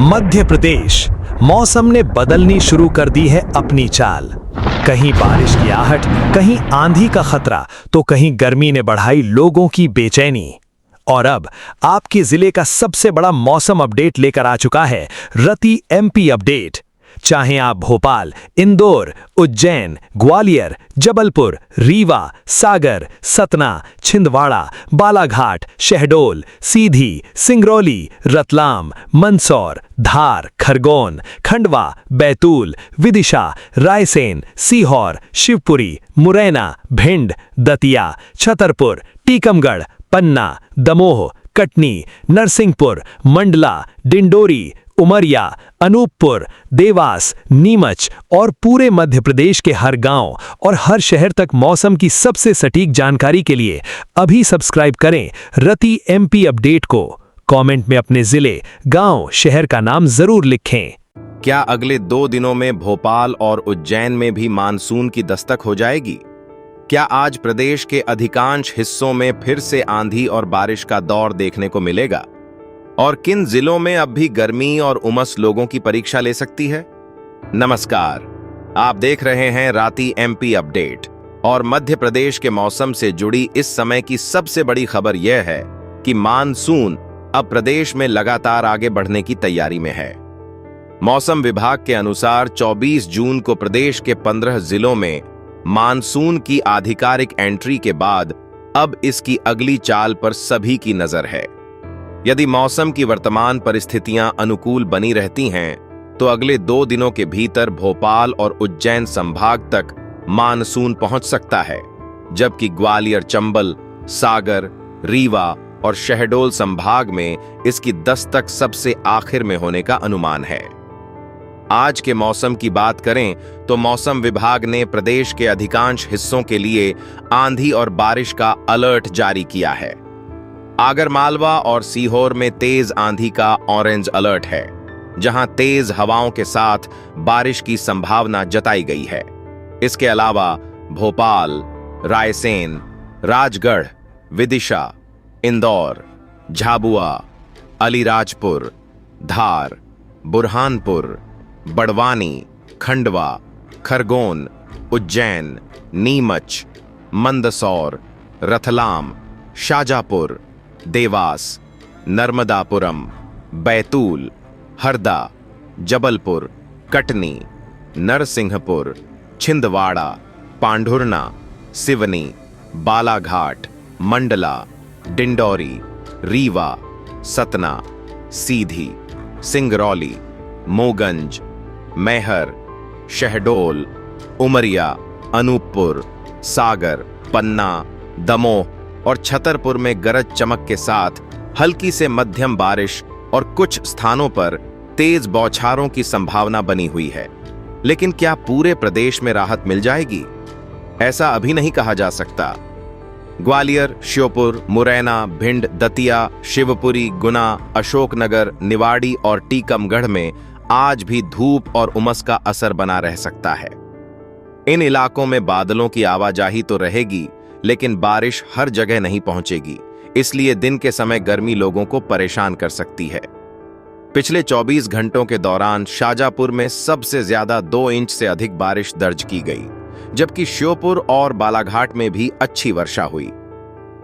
मध्य प्रदेश मौसम ने बदलनी शुरू कर दी है अपनी चाल। कहीं बारिश की आहट, कहीं आंधी का खतरा, तो कहीं गर्मी ने बढ़ाई लोगों की बेचैनी। और अब आपके जिले का सबसे बड़ा मौसम अपडेट लेकर आ चुका है रति एमपी अपडेट। चाहे आप भोपाल, इंदौर, उज्जैन, ग्वालियर, जबलपुर, रीवा, सागर, सतना, छिंदवाड़ा, बालाघाट, शहडोल, सीधी, सिंगरौली, रतलाम, मंदसौर, धार, खरगोन, खंडवा, बैतूल, विदिशा, रायसेन, सीहोर, शिवपुरी, मुरैना, भिंड, दतिया, छतरपुर, टीकमगढ़, पन्ना, दमोह, कटनी, नरसिंहपुर, मंडला, डिंडोरी, उमरिया, अनूपपुर, देवास, नीमच और पूरे मध्य प्रदेश के हर गांव और हर शहर तक मौसम की सबसे सटीक जानकारी के लिए अभी सब्सक्राइब करें रति एमपी अपडेट को। कमेंट में अपने जिले, गांव, शहर का नाम जरूर लिखें। क्या अगले 2 दिनों में भोपाल और उज्जैन में भी मानसून की दस्तक हो जाएगी? क्या आज प्रदेश के अधिकांश हिस्सों में फिर से आंधी और बारिश का दौर देखने को मिलेगा? और किन जिलों में अब भी गर्मी और उमस लोगों की परीक्षा ले सकती है? नमस्कार, आप देख रहे हैं राति एमपी अपडेट और मध्य प्रदेश के मौसम से जुड़ी इस समय की सबसे बड़ी खबर यह है कि मानसून अब प्रदेश में लगातार आगे बढ़ने की तैयारी में है। मौसम विभाग के अनुसार 24 जून को प्रदेश के 15 जिलों में मानसून की आधिकारिक एंट्री के बाद अब इसकी अगली चाल पर सभी की नजर है। यदि मौसम की वर्तमान परिस्थितियां अनुकूल बनी रहती हैं, तो अगले 2 दिनों के भीतर भोपाल और उज्जैन संभाग तक मानसून पहुंच सकता है, जबकि ग्वालियर, चंबल, सागर, रीवा और शहडोल संभाग में इसकी दस्तक सबसे आखिर में होने का अनुमान है। आज के मौसम की बात करें तो मौसम विभाग ने प्रदेश के अधिकांश हिस्सों के लिए आंधी और बारिश का अलर्ट जारी किया है। आगरमालवा और सीहोर में तेज आंधी का ऑरेंज अलर्ट है, जहां तेज हवाओं के साथ बारिश की संभावना जताई गई है। इसके अलावा भोपाल, रायसेन, राजगढ़, विदिशा, इंदौर, झाबुआ, अलीराजपुर, धार, बुरहानपुर, बड़वानी, खंडवा, खरगोन, उज्जैन, नीमच, मंदसौर, रतलाम, शाजापुर, देवास, नर्मदापुरम, बैतूल, हरदा, जबलपुर, कटनी, नरसिंहपुर, छिंदवाड़ा, पांढुर्ना, सिवनी, बालाघाट, मंडला, डिंडोरी, रीवा, सतना, सीधी, सिंगरौली, मोगंज, मैहर, शहडोल, उमरिया, अनूपपुर, सागर, पन्ना, दमोह और छतरपुर में गरज चमक के साथ हल्की से मध्यम बारिश और कुछ स्थानों पर तेज बौछारों की संभावना बनी हुई है। लेकिन क्या पूरे प्रदेश में राहत मिल जाएगी? ऐसा अभी नहीं कहा जा सकता। ग्वालियर, श्योपुर, मुरैना, भिंड, दतिया, शिवपुरी, गुना, अशोकनगर, निवाड़ी और टीकमगढ़ में आज भी धूप और उमस का असर बना रह सकता है। इन इलाकों में बादलों की आवाजाही तो रहेगी, लेकिन बारिश हर जगह नहीं पहुंचेगी, इसलिए दिन के समय गर्मी लोगों को परेशान कर सकती है। पिछले 24 घंटों के दौरान शाजापुर में सबसे ज्यादा 2 इंच से अधिक बारिश दर्ज की गई, जबकि श्योपुर और बालाघाट में भी अच्छी वर्षा हुई।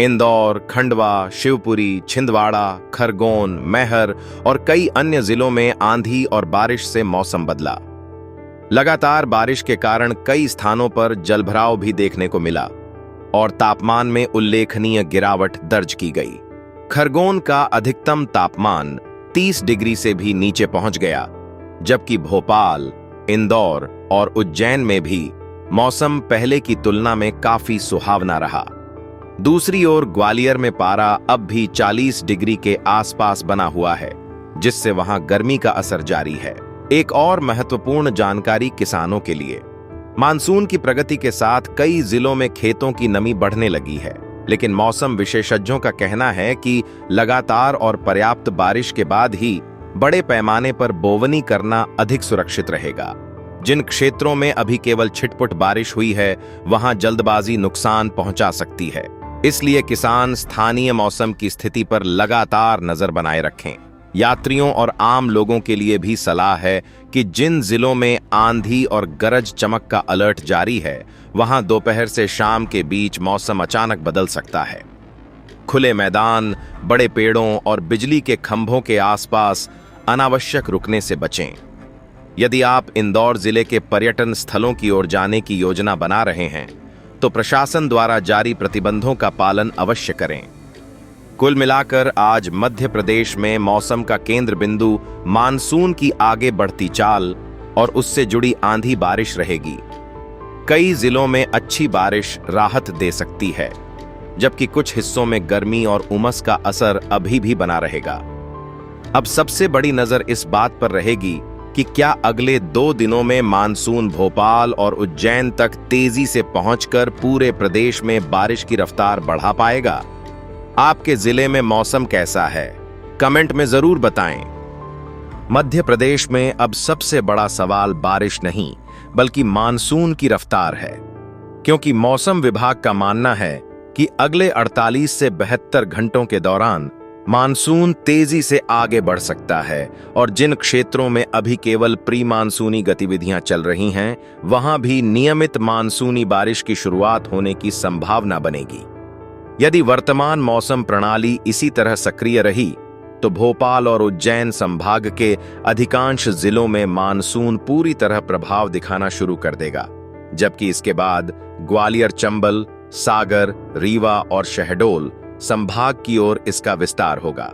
इंदौर, खंडवा, शिवपुरी, छिंदवाड़ा, खरगोन, मैहर और कई अन्य जिलों में आंधी और बारिश से मौसम बदला। लगातार बारिश के कारण कई स्थानों पर जलभराव भी देखने को मिला और तापमान में उल्लेखनीय गिरावट दर्ज की गई। खरगोन का अधिकतम तापमान 30 डिग्री से भी नीचे पहुंच गया, जबकि भोपाल, इंदौर और उज्जैन में भी मौसम पहले की तुलना में काफी सुहावना रहा। दूसरी ओर ग्वालियर में पारा अब भी 40 डिग्री के आसपास बना हुआ है, जिससे वहां गर्मी का असर जारी है। एक और महत्वपूर्ण जानकारी किसानों के लिए, मानसून की प्रगति के साथ कई जिलों में खेतों की नमी बढ़ने लगी है, लेकिन मौसम विशेषज्ञों का कहना है कि लगातार और पर्याप्त बारिश के बाद ही बड़े पैमाने पर बोवनी करना अधिक सुरक्षित रहेगा। जिन क्षेत्रों में अभी केवल छिटपुट बारिश हुई है, वहां जल्दबाजी नुकसान पहुंचा सकती है। इसलिए किसान स्थानीय मौसम की स्थिति पर लगातार नजर बनाए रखें। यात्रियों और आम लोगों के लिए भी सलाह है कि जिन जिलों में आंधी और गरज चमक का अलर्ट जारी है, वहां दोपहर से शाम के बीच मौसम अचानक बदल सकता है। खुले मैदान, बड़े पेड़ों और बिजली के खंभों के आसपास अनावश्यक रुकने से बचें। यदि आप इंदौर जिले के पर्यटन स्थलों की ओर जाने की योजना बना रहे हैं, तो प्रशासन द्वारा जारी प्रतिबंधों का पालन अवश्य करें। कुल मिलाकर आज मध्य प्रदेश में मौसम का केंद्र बिंदु मानसून की आगे बढ़ती चाल और उससे जुड़ी आंधी बारिश रहेगी। कई जिलों में अच्छी बारिश राहत दे सकती है, जबकि कुछ हिस्सों में गर्मी और उमस का असर अभी भी बना रहेगा। अब सबसे बड़ी नजर इस बात पर रहेगी कि क्या अगले 2 दिनों में मानसून भोपाल और उज्जैन तक तेजी से पहुंचकर पूरे प्रदेश में बारिश की रफ्तार बढ़ा पाएगा। आपके जिले में मौसम कैसा है, कमेंट में जरूर बताएं। मध्य प्रदेश में अब सबसे बड़ा सवाल बारिश नहीं, बल्कि मानसून की रफ्तार है, क्योंकि मौसम विभाग का मानना है कि अगले 48 से 72 घंटों के दौरान मानसून तेजी से आगे बढ़ सकता है और जिन क्षेत्रों में अभी केवल प्री मानसूनी गतिविधियां चल रही हैं, वहां भी नियमित मानसूनी बारिश की शुरुआत होने की संभावना बनेगी। यदि वर्तमान मौसम प्रणाली इसी तरह सक्रिय रही, तो भोपाल और उज्जैन संभाग के अधिकांश जिलों में मानसून पूरी तरह प्रभाव दिखाना शुरू कर देगा, जबकि इसके बाद ग्वालियर, चंबल, सागर, रीवा और शहडोल संभाग की ओर इसका विस्तार होगा।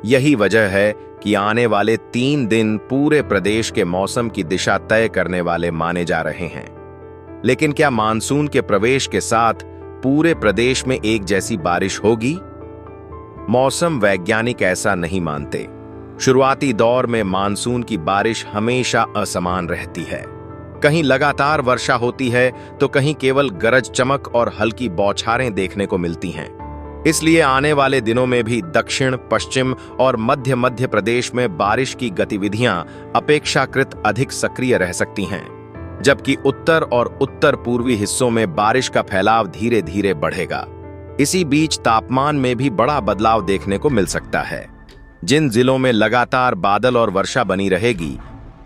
यही वजह है कि आने वाले 3 दिन पूरे प्रदेश के मौसम की दिशा तय करने वाले माने जा रहे हैं। लेकिन क्या मानसून के प्रवेश के साथ पूरे प्रदेश में एक जैसी बारिश होगी? मौसम वैज्ञानिक ऐसा नहीं मानते। शुरुआती दौर में मानसून की बारिश हमेशा असमान रहती है। कहीं लगातार वर्षा होती है, तो कहीं केवल गरज चमक और हल्की बौछारें देखने को मिलती हैं। इसलिए आने वाले दिनों में भी दक्षिण, पश्चिम और मध्य प्रदेश में बारिश की गतिविधियां अपेक्षाकृत अधिक सक्रिय रह सकती हैं, जबकि उत्तर और उत्तर पूर्वी हिस्सों में बारिश का फैलाव धीरे धीरे बढ़ेगा। इसी बीच तापमान में भी बड़ा बदलाव देखने को मिल सकता है। जिन जिलों में लगातार बादल और वर्षा बनी रहेगी,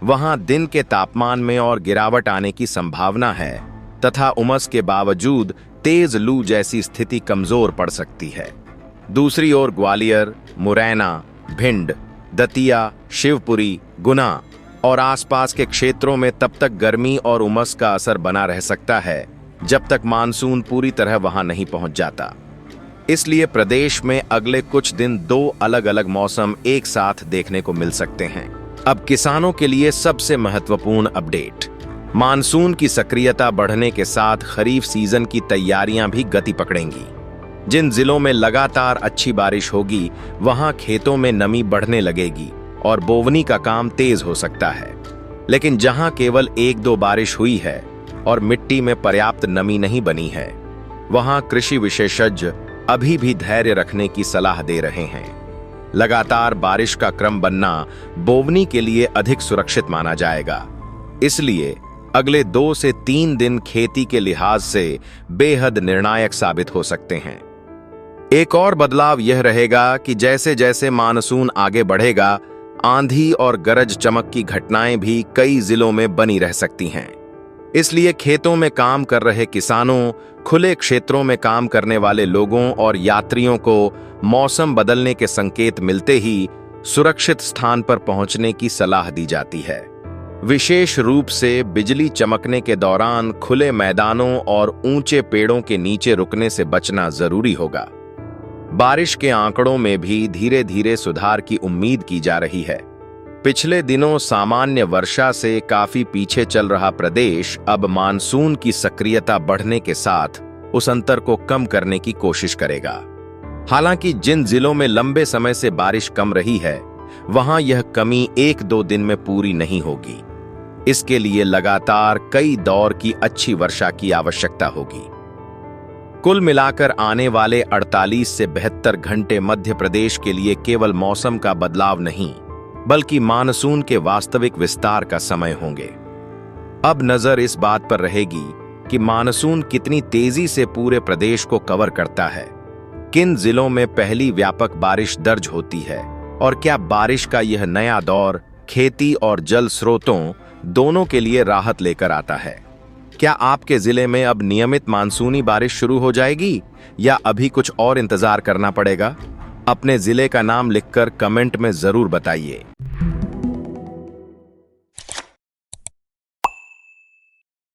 वहां दिन के तापमान में और गिरावट आने की संभावना है तथा उमस के बावजूद तेज लू जैसी स्थिति कमजोर पड़ सकती है। दूसरी ओर ग्वालियर, मुरैना, भिंड, दतिया, शिवपुरी, गुना और आसपास के क्षेत्रों में तब तक गर्मी और उमस का असर बना रह सकता है जब तक मानसून पूरी तरह वहां नहीं पहुंच जाता। इसलिए प्रदेश में अगले कुछ दिन 2 अलग-अलग मौसम एक साथ देखने को मिल सकते हैं। अब किसानों के लिए सबसे महत्वपूर्ण अपडेट। मानसून की सक्रियता बढ़ने के साथ खरीफ सीजन की तैयारियां भी गति पकड़ेंगी। जिन जिलों में लगातार अच्छी बारिश होगी, वहां खेतों में नमी बढ़ने लगेगी और बोवनी का काम तेज हो सकता है। लेकिन जहां केवल 1-2 बारिश हुई है और मिट्टी में पर्याप्त नमी नहीं बनी है, वहां कृषि विशेषज्ञ अभी भी धैर्य रखने की सलाह दे रहे हैं। लगातार बारिश का क्रम बनना बोवनी के लिए अधिक सुरक्षित माना जाएगा। इसलिए अगले 2 से 3 दिन खेती के लिहाज से बेहद निर्णायक साबित हो सकते हैं। एक और बदलाव यह रहेगा कि जैसे जैसे मानसून आगे बढ़ेगा, आंधी और गरज चमक की घटनाएं भी कई जिलों में बनी रह सकती हैं। इसलिए खेतों में काम कर रहे किसानों, खुले क्षेत्रों में काम करने वाले लोगों और यात्रियों को मौसम बदलने के संकेत मिलते ही सुरक्षित स्थान पर पहुंचने की सलाह दी जाती है। विशेष रूप से बिजली चमकने के दौरान खुले मैदानों और ऊंचे पेड़ों के नीचे रुकने से बचना जरूरी होगा। बारिश के आंकड़ों में भी धीरे धीरे सुधार की उम्मीद की जा रही है। पिछले दिनों सामान्य वर्षा से काफी पीछे चल रहा प्रदेश अब मानसून की सक्रियता बढ़ने के साथ उस अंतर को कम करने की कोशिश करेगा। हालांकि जिन जिलों में लंबे समय से बारिश कम रही है, वहां यह कमी 1-2 दिन में पूरी नहीं होगी। इसके लिए लगातार कई दौर की अच्छी वर्षा की आवश्यकता होगी। कुल मिलाकर आने वाले 48 से 72 घंटे मध्य प्रदेश के लिए केवल मौसम का बदलाव नहीं, बल्कि मानसून के वास्तविक विस्तार का समय होंगे। अब नजर इस बात पर रहेगी कि मानसून कितनी तेजी से पूरे प्रदेश को कवर करता है, किन जिलों में पहली व्यापक बारिश दर्ज होती है और क्या बारिश का यह नया दौर खेती और जल स्रोतों दोनों के लिए राहत लेकर आता है? क्या आपके जिले में अब नियमित मानसूनी बारिश शुरू हो जाएगी या अभी कुछ और इंतजार करना पड़ेगा? अपने जिले का नाम लिखकर कमेंट में जरूर बताइए।